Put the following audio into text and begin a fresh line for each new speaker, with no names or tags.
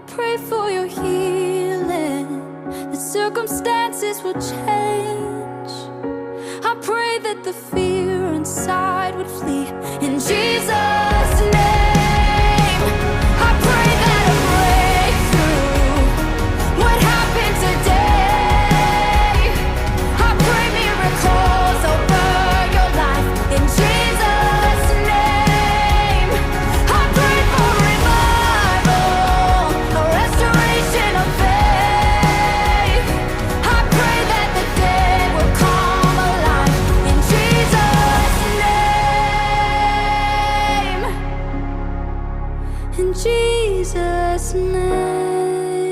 pray for your healing, that circumstances will change. I pray that the fear inside would flee in Jesus' name. I pray that a breakthrough would happen today. I pray miracles over your life in Jesus' name. I pray for revival, a restoration of faith. I pray that the dead will come alive in Jesus' name. In Jesus' name.